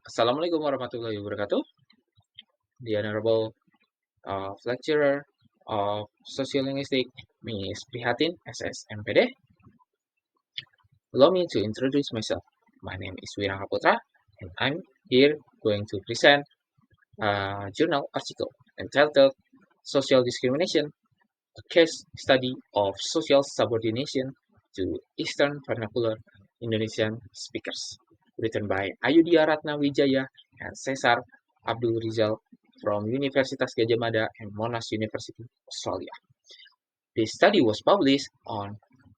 Assalamualaikum warahmatullahi wabarakatuh. The Honorable Lecturer of Sociolinguistics, Ms. Prihatin, SSMPD. Allow me to introduce myself. My name is Wirangga Putra, and I'm here going to present a journal article entitled Social Discrimination, a case study of social subordination to Eastern Vernacular Indonesian speakers, written by Ayudhya Ratna Wijaya and Cesar Abdul Rizal from Universitas Gadjah Mada and Monash University, Australia. The study was published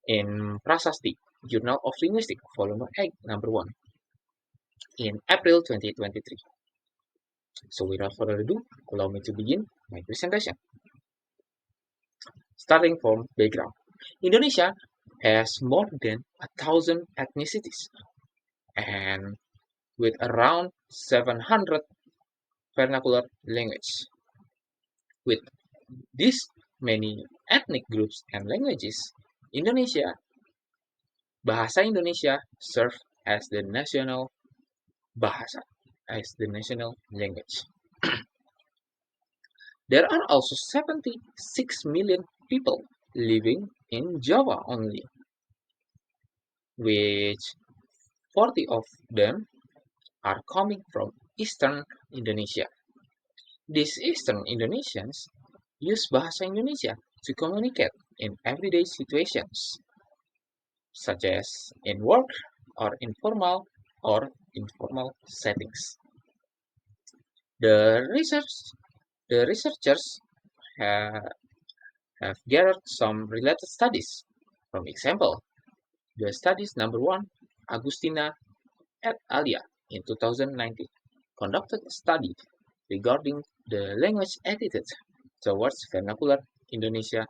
in Prasasti, Journal of Linguistics, Volume 8, Number 1, in April 2023. So without further ado, allow me to begin my presentation. Starting from background. Indonesia has more than 1,000 ethnicities and with around 700 vernacular languages. With these many ethnic groups and languages, Bahasa Indonesia serves as the national bahasa, as the national language. There are also 76 million people living in Java only, which 40 of them are coming from Eastern Indonesia. These Eastern Indonesians use Bahasa Indonesia to communicate in everyday situations, such as in work or informal settings. The researchers have gathered some related studies. For example, the studies number 1, Agustina et alia in 2019 conducted a study regarding the language attitude towards vernacular Indonesia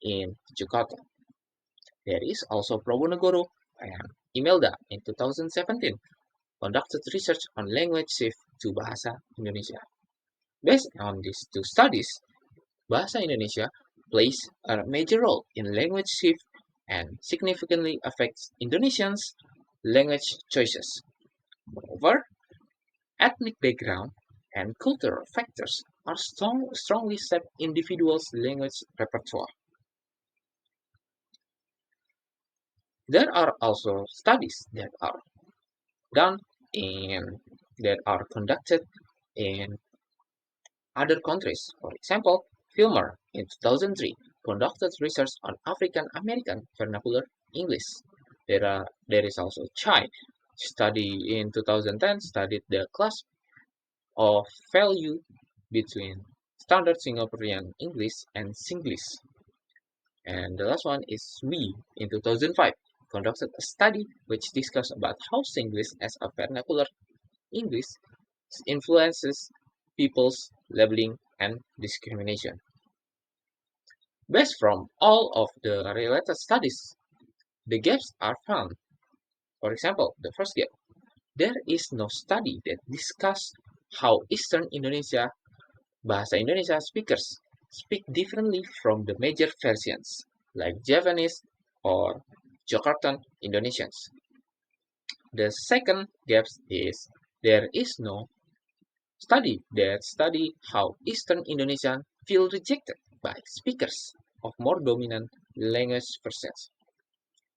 in Jakarta. There is also Probonogo and Imelda in 2017 conducted research on language shift to Bahasa Indonesia. Based on these two studies, Bahasa Indonesia plays a major role in language shift and significantly affects Indonesians' language choices. Moreover, ethnic background and cultural factors are strongly shape individuals' language repertoire. There are also studies that are conducted in other countries. For example, Filmer in 2003 conducted research on African American vernacular English. There is also Chai study in 2010 studied the class of value between standard Singaporean English and Singlish. And the last one is We in 2005 conducted a study which discussed about how Singlish as a vernacular English influences people's labeling and discrimination. Based from all of the related studies, the gaps are found. For example, the first gap, there is no study that discusses how Eastern Indonesia Bahasa Indonesia speakers speak differently from the major versions, like Javanese or Jakartan Indonesians. The second gap is there is no study that study how Eastern Indonesians feel rejected by speakers of more dominant language versions.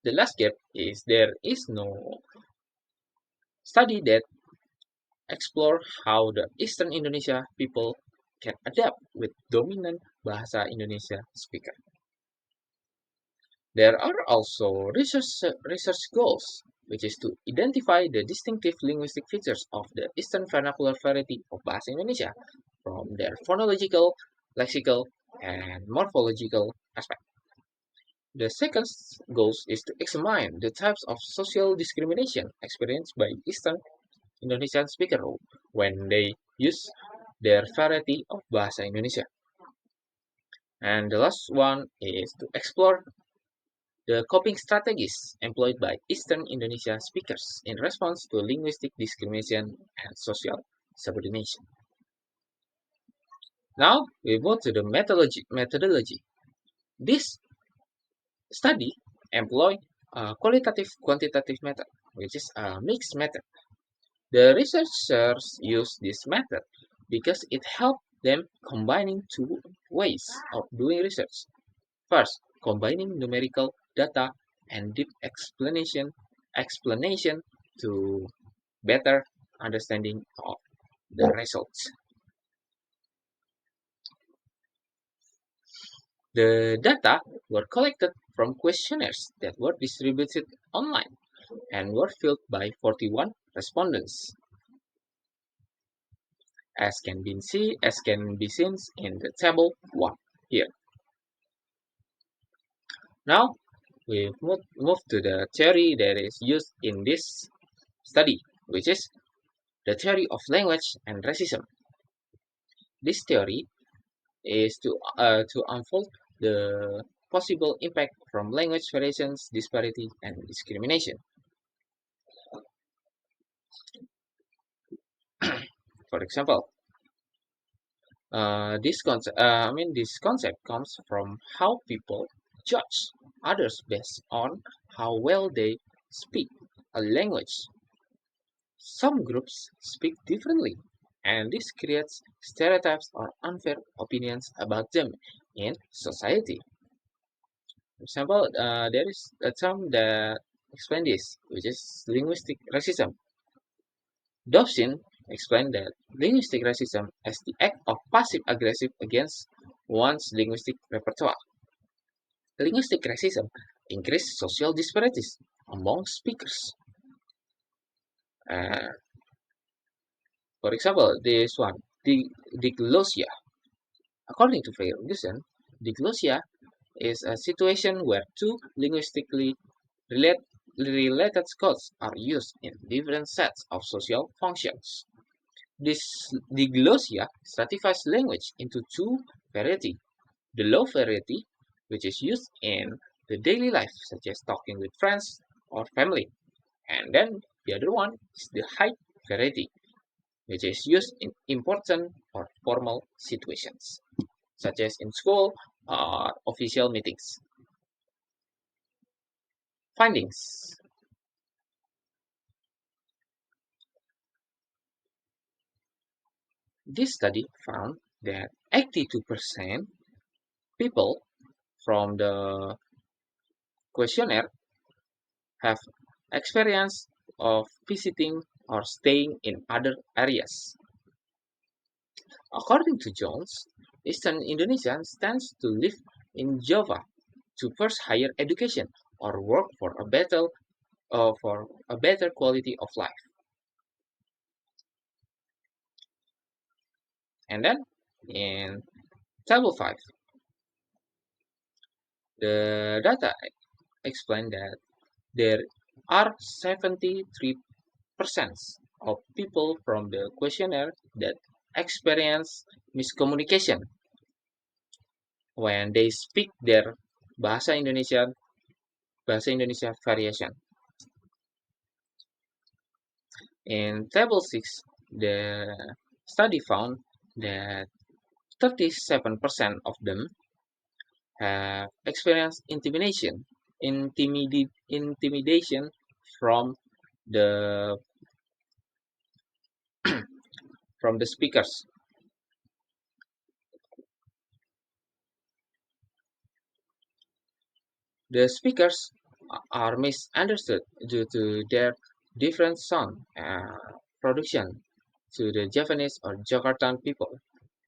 The last gap is there is no study that explore how the Eastern Indonesia people can adapt with dominant Bahasa Indonesia speaker. There are also research goals, which is to identify the distinctive linguistic features of the Eastern vernacular variety of Bahasa Indonesia from their phonological, lexical, and morphological aspect. The second goal is to examine the types of social discrimination experienced by Eastern Indonesian speakers when they use their variety of Bahasa Indonesia. And the last one is to explore the coping strategies employed by Eastern Indonesia speakers in response to linguistic discrimination and social subordination. Now we move to the methodology. This study employed a qualitative-quantitative method, which is a mixed method. The researchers use this method because it helped them combining two ways of doing research. First, combining numerical data and deep explanation to better understanding of the results. The data were collected from questionnaires that were distributed online and were filled by 41 respondents, as can be seen in the table 1 here. Now we move to the theory that is used in this study, which is the theory of language and racism. This theory is to unfold the possible impact from language variations, disparity, and discrimination. For example, this concept comes from how people judge others based on how well they speak a language. Some groups speak differently, and this creates stereotypes or unfair opinions about them in society. For example, there is a term that explains this, which is linguistic racism. Dobson explained that linguistic racism as the act of passive aggressive against one's linguistic repertoire. Linguistic racism increases social disparities among speakers. Uh, for example, this one, diglossia. According to Ferguson, diglossia is a situation where two linguistically relate, related codes are used in different sets of social functions. This diglossia stratifies language into two varieties. The low variety, which is used in the daily life, such as talking with friends or family. And then the other one is the high variety, which is used in important or formal situations, such as in school or official meetings. Findings. This study found that 82% people from the questionnaire have experience of visiting or staying in other areas. According to Jones, Eastern Indonesia stands to live in Java to pursue higher education or work for a better quality of life. And then in table 5, the data explain that there are 73% of people from the questionnaire that experience miscommunication when they speak their bahasa Indonesia variation. In table 6, the study found that 37% of them have experienced intimidation from the from the speakers. The speakers are misunderstood due to their different sound production to the Javanese or Jakartan people.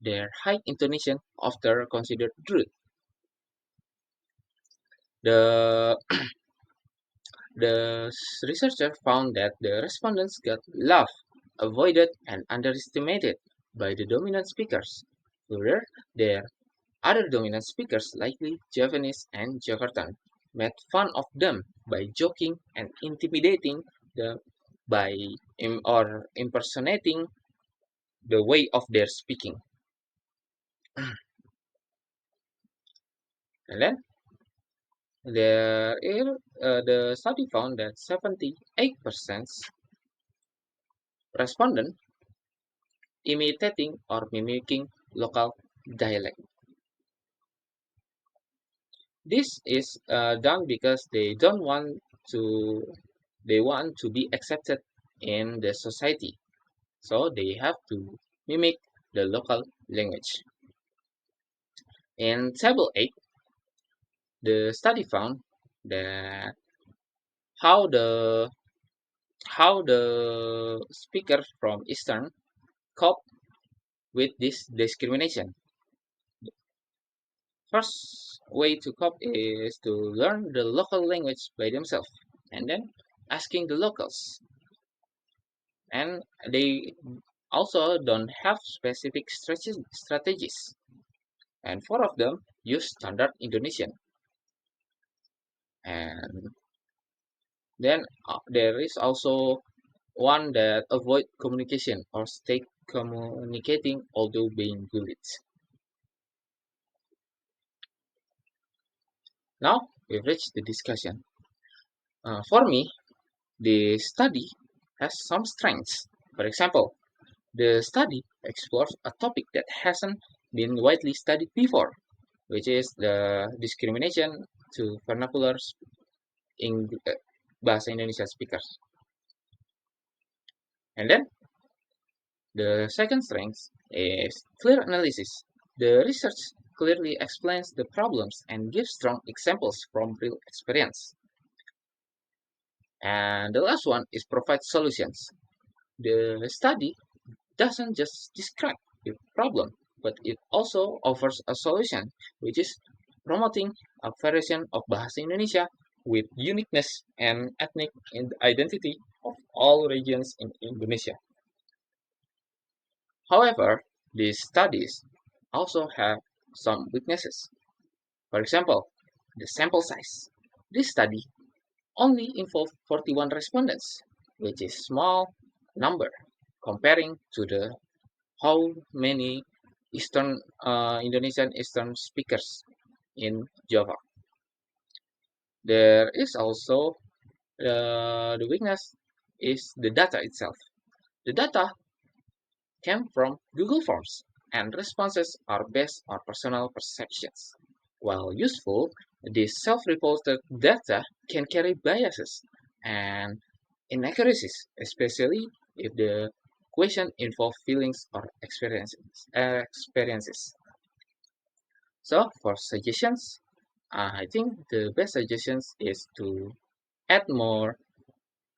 Their high intonation often considered rude. The The researcher found that the respondents got laughed, avoided, and underestimated by the dominant speakers. Further, their other dominant speakers, likely Javanese and Jakartan, made fun of them by joking and intimidating them by or impersonating the way of their speaking. And then the study found that 78% respondent imitating or mimicking local dialect. This is done because they want to be accepted in the society. So they have to mimic the local language. In Table 8, the study found that how the how the speakers from Eastern cope with this discrimination. First way to cope is to learn the local language by themselves and then asking the locals. And they also don't have specific strategies. And four of them use standard Indonesian. And then there is also one that avoid communication or stay communicating although being bullied. Now we've reached the discussion. For me, the study has some strengths. For example, the study explores a topic that hasn't been widely studied before, which is the discrimination to vernacular bahasa Indonesia speakers. And then the second strength is clear analysis. The research clearly explains the problems and gives strong examples from real experience. And the last one is provide solutions. The study doesn't just describe the problem, but it also offers a solution, which is promoting a variation of Bahasa Indonesia with uniqueness and ethnic identity of all regions in Indonesia. However, these studies also have some weaknesses. For example, the sample size. This study only involved 41 respondents, which is small number comparing to the how many Eastern Indonesian Eastern speakers in Java. There is also the weakness is the data itself. The data came from Google Forms, and responses are based on personal perceptions. While useful, this self-reported data can carry biases and inaccuracies, especially if the question involves feelings or experiences. So, for suggestions, I think the best suggestions is to add more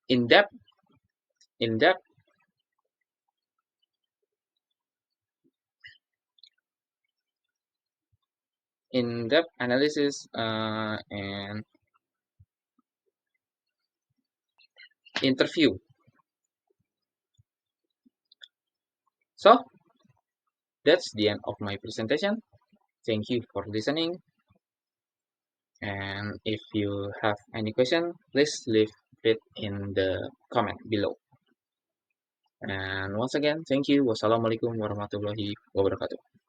in-depth, in-depth, in-depth analysis and interview. So, that's the end of my presentation. Thank you for listening. And if you have any question, please leave it in the comment below. And once again, thank you. Wassalamualaikum warahmatullahi wabarakatuh.